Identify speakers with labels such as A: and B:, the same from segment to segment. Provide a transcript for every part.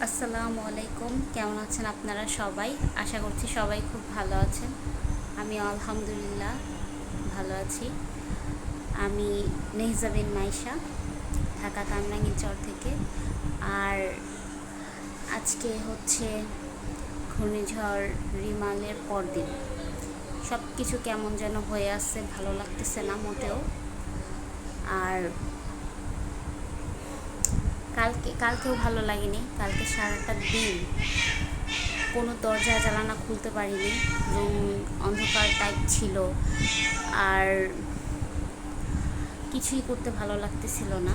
A: আসসালামু আলাইকুম। কেমন আছেন আপনারা সবাই? আশা করছি সবাই খুব ভালো আছেন। আমি আলহামদুলিল্লাহ ভালো আছি। আমি নেহজা বিন মাইশা, ঢাকা কামরাঙ্গীরচর থেকে। আর আজকে হচ্ছে ঘূর্ণিঝড় রিমালের পরদিন। সব কিছু কেমন যেন হয়ে আসছে, ভালো লাগতেছে না মোটেও। আর কালকেও ভালো লাগেনি। কালকে সারাটা দিন কোনো দরজা জানালা খুলতে পারিনি, রুম অন্ধকার টাইপ ছিল। আর কিছুই করতে ভালো লাগতেছিল না।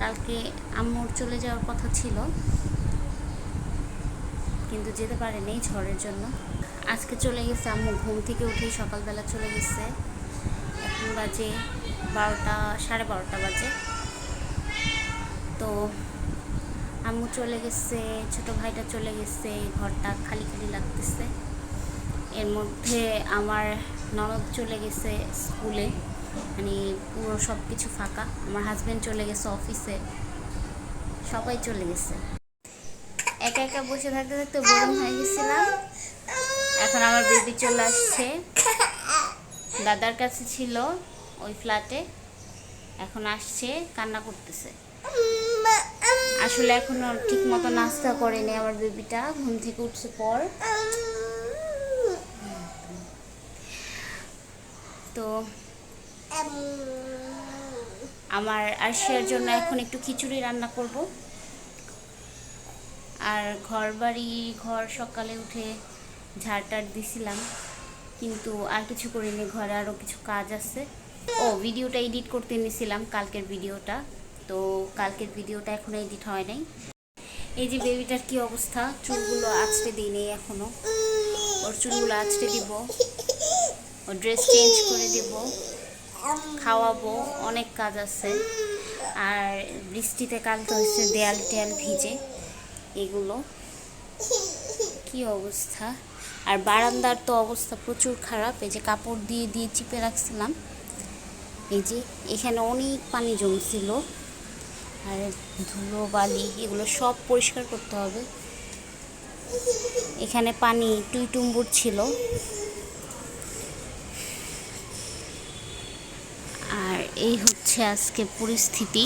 A: কালকে আম্মুর চলে যাওয়ার কথা ছিল, কিন্তু যেতে পারেনি ঝড়ের জন্য। আজকে চলে গেছে আম্মু, ঘুম থেকে উঠেই সকালবেলা চলে গেছে। এখন বাজে 12টা, 12:30 বাজে। তো আম্মু চলে গেছে, ছোটো ভাইটা চলে গেছে, ঘরটা খালি খালি লাগতেছে। এর মধ্যে আমার ননদ চলে গেছে স্কুলে, মানে পুরো সব কিছু ফাঁকা। আমার হাজব্যান্ড চলে গেছে অফিসে, সবাই চলে গেছে। একা একা বসে থাকতে থাকতে বোরিং হয়ে গেছিলাম। এখন আমার বেবি চলে আসছে, দাদার কাছে ছিল ওই ফ্ল্যাটে, এখন আসছে, কান্না করতেছে। আসলে এখনো ঠিক মতো নাস্তা করেনি আমার বেবিটা, ঘুম থেকে উঠছে পর। তো আমার আরশিয়ার জন্য এখন একটু খিচুড়ি রান্না করব। আর ঘর সকালে উঠে ঝাড়টার দিছিলাম, কিন্তু আর কিছু করিনি। ঘরে আরও কিছু কাজ আছে। ভিডিওটা এডিট করতে নিয়েছিলাম, কালকের ভিডিওটা। তো কালকের ভিডিওটা এখনো এডিট হয় নাই। এই যে বেবিটার কি অবস্থা, চুলগুলো আঁচড়ে দিই নেই এখনো। ওর চুলগুলো আঁচড়ে দিব, ওর ড্রেস চেঞ্জ করে দিব, খাওয়াবো, অনেক কাজ আছে। আর বৃষ্টিতে কালকে হচ্ছে দেয়াল টেয়াল ভিজে, এগুলো কি অবস্থা। আর বারান্দার তো অবস্থা প্রচুর খারাপ। এই যে কাপড় দিয়ে দিয়ে চিপে রাখছিলাম, এই যে এখানে অনেক পানি জমছিল। আর ধুলো বালি এগুলো সব পরিষ্কার করতে হবে। এখানে পানি টুইটুম্বুর ছিল। আর এই হচ্ছে আজকে পরিস্থিতি।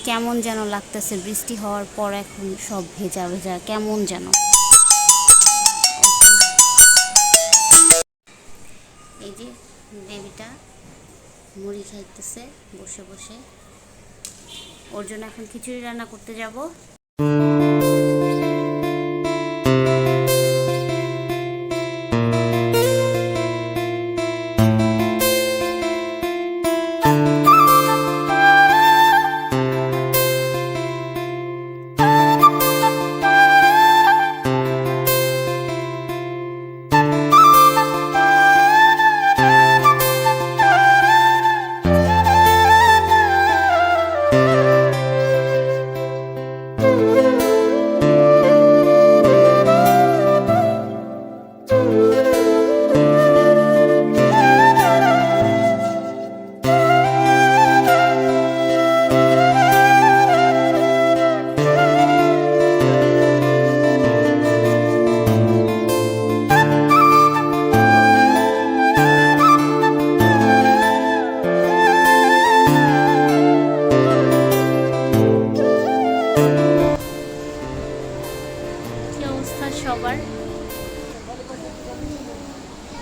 A: কেমন যেন লাগতেছে, বৃষ্টি হওয়ার পর এখন সব ভেজা ভেজা কেমন যেন। এই যে বেবিটা মুড়ি খাইতেছে বসে বসে। ওর জন্য এখন খিচুড়ি রান্না করতে যাব। সবার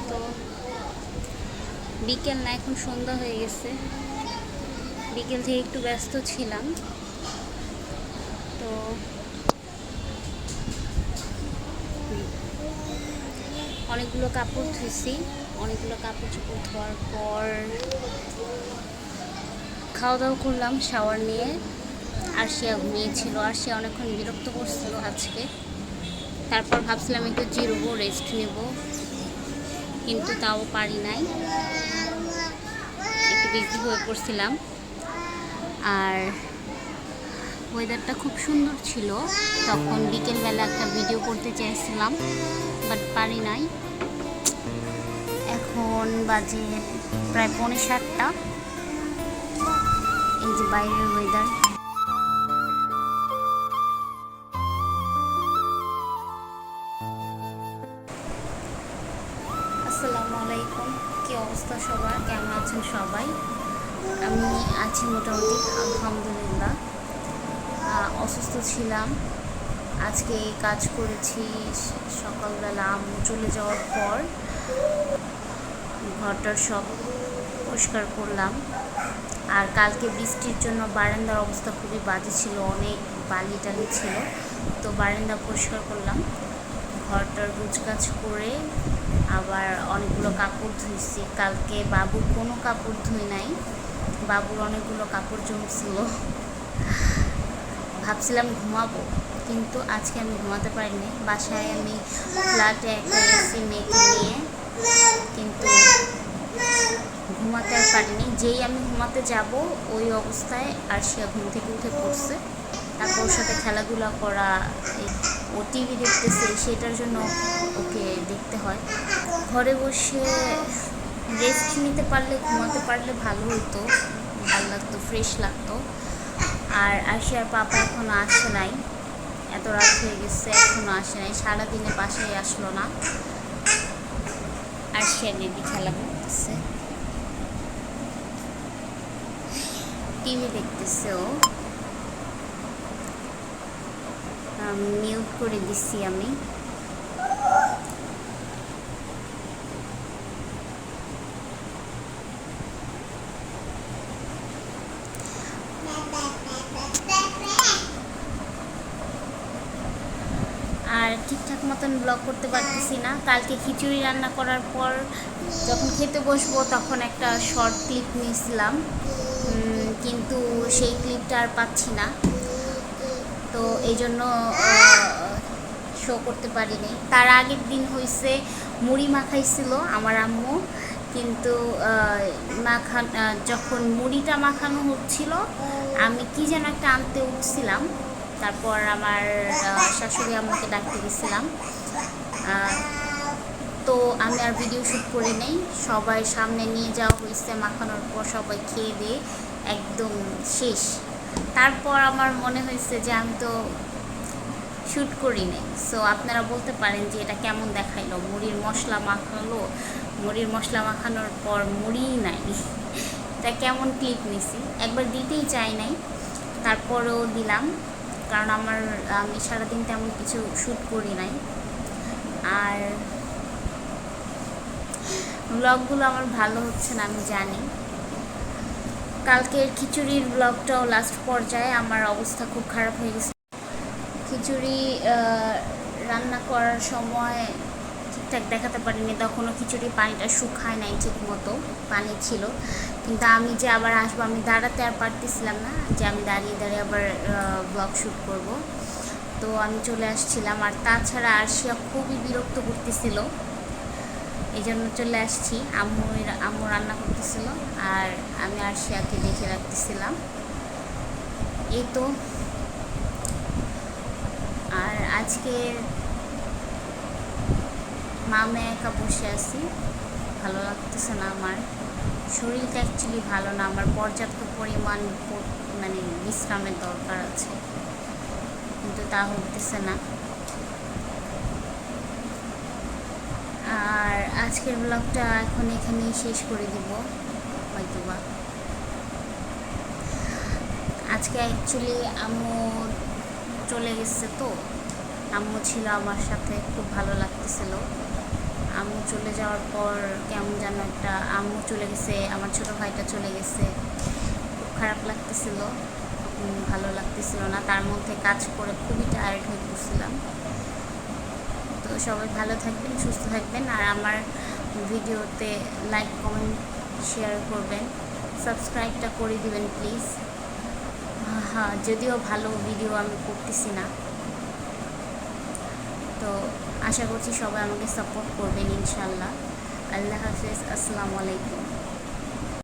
A: তো বিকেল না, এখন সন্ধ্যা হয়ে গেছে। বিকেল থেকে একটু ব্যস্ত ছিলাম। তো অনেকগুলো কাপড় ধুইছি। অনেকগুলো কাপড় চোপড় ধোয়ার পর খাওয়া দাওয়া করলাম শাওয়ার নিয়ে। আরশিয়া ঘুমিয়েছিল, আরশিয়া অনেকক্ষণ বিরক্ত করছিল আজকে। তারপর ভাবছিলাম একটু জিরবো, রেস্ট নেব, কিন্তু তাও পারি নাই, একটু বিজি হয়ে পড়ছিলাম। আর ওয়েদারটা খুব সুন্দর ছিল, তখন বিকেলবেলা একটা ভিডিও করতে চাইছিলাম, বাট পারি নাই। এখন বাজে প্রায় 6:45। এই যে বাইরের ওয়েদার। আছেন সবাই? আমি আছি মোটামুটি, আলহামদুলিল্লাহ। অসুস্থ ছিলাম, আজকে কাজ করেছি। সকালবেলা আম্মু চলে যাওয়ার পর ঘরটার সব পরিষ্কার করলাম। আর কালকে বৃষ্টির জন্য বারান্দার অবস্থা খুবই বাজে ছিল, অনেক বালি টালি ছিল। তো বারান্দা পরিষ্কার করলাম, ঘরটার গুছগাছ করে আবার অনেকগুলো কাপড় ধুইছি। কালকে বাবুর কোনো কাপড় ধুই নাই, বাবুর অনেকগুলো কাপড় জমছিল। ভাবছিলাম ঘুমাবো, কিন্তু আজকে আমি ঘুমাতে পারিনি। বাসায় আমি ফ্ল্যাটে একটা এসি মেয়েকে নিয়ে, কিন্তু ঘুমাতে আর পারিনি। যেই আমি ঘুমাতে যাব ওই অবস্থায় আরশিয়া ঘুম থেকে উঠে পড়ছে। তারপর ওর সাথে খেলাধুলা করা, ও টিভি দেখতেছে, সেটার জন্য ওকে দেখতে হয়। ঘরে বসে রেস্ট নিতে পারলে, ঘুমাতে পারলে ভালো হতো, ভালো লাগতো, ফ্রেশ লাগতো। আর আরশিয়ার পাপা এখনও আসে নাই, এত রাত হয়ে গেছে এখনও আসে নাই, সারাদিনে বাসায় আসলো না। আরশিয়া দিদি খেলা করতেছে, টিভি দেখতেছে। ও মিউট করে দিচ্ছি আমি। আর ঠিকঠাক মতন ব্লগ করতে পারতেছি না। কালকে খিচুড়ি রান্না করার পর যখন খেতে বসবো তখন একটা শর্ট ক্লিপ নিয়েছিলাম, কিন্তু সেই ক্লিপটা আর পাচ্ছি না। তো এই জন্য শো করতে পারিনি। তার আগের দিন হয়েছে মুড়ি মাখাইছিল আমার আম্মু, কিন্তু যখন মুড়িটা মাখানো হচ্ছিল আমি কি যেন একটা আনতে উঠছিলাম। তারপর আমার শাশুড়ি আম্মুকে ডাকতে গেছিলাম, তো আমি আর ভিডিও শ্যুট করি নেই। সবাই সামনে নিয়ে যাওয়া হয়েছে, মাখানোর পর সবাই খেয়ে দিয়ে একদম শেষ। তারপর আমার মনে হয়েছে যে আমি তো শ্যুট করি নাই। সো আপনারা বলতে পারেন যে এটা কেমন দেখাইলো, মুড়ির মশলা মাখালো, মুড়ির মশলা মাখানোর পর মুড়িই নাই, এটা কেমন ক্লিপ নিছি। একবার দিতেই চাই নাই, তারপরেও দিলাম, কারণ আমি সারাদিন তেমন কিছু শ্যুট করি নাই। আর ব্লগগুলো আমার ভালো হচ্ছে না আমি জানি। কালকের খিচুড়ির ব্লগটাও লাস্ট পর্যায়ে আমার অবস্থা খুব খারাপ হয়ে গেছে। খিচুড়ি রান্না করার সময় ঠিকঠাক দেখাতে পারিনি, তখনও খিচুড়ি পানিটা শুকায় নাই ঠিক মতো, পানি ছিল। কিন্তু আমি যে আবার আসবো, আমি দাঁড়াতে আর পারতেছিলাম না যে আমি দাঁড়িয়ে দাঁড়িয়ে আবার ব্লগ শ্যুট করব। তো আমি চলে আসছিলাম। আর তাছাড়া আরশিয়া খুবই বিরক্ত করতেছিল, এই জন্য চলে আসছি। আম্মু রান্না করতেছিল আর আমি আরশিয়াকে দেখে রাখতেছিলাম, এই তো। আর আজকে মামে একা বসে আছি, ভালো লাগতেছে না। আমার শরীরটা অ্যাকচুয়ালি ভালো না, আমার পর্যাপ্ত পরিমাণ মানে বিশ্রামের দরকার আছে, কিন্তু তা হতেছে না। আর আজকের ব্লগটা এখন এখানেই শেষ করে দিব হয়তোবা। আজকে অ্যাকচুয়ালি আম্মু চলে গেছে, তো আম্মু ছিল আমার সাথে, খুব ভালো লাগতেছিল। আম্মু চলে যাওয়ার পর কেমন যেন একটা, আম্মু চলে গেছে, আমার ছোটো ভাইটা চলে গেছে, খুব খারাপ লাগতেছিল, ভালো লাগতেছিল না। তার মধ্যে কাজ করে খুবই টায়ার্ড হয়ে পড়ছিলাম। তো সবাই ভালো থাকবেন, সুস্থ থাকবেন। আর আমার ভিডিওতে লাইক, কমেন্ট, শেয়ার করবেন, সাবস্ক্রাইবটা করে দিবেন প্লিজ। হ্যাঁ, যদিও ভালো ভিডিও আমি করতেছি না, তো আশা করছি সবাই আমাকে সাপোর্ট করবেন ইনশাল্লাহ। আল্লাহ হাফেজ, আসসালামু আলাইকুম।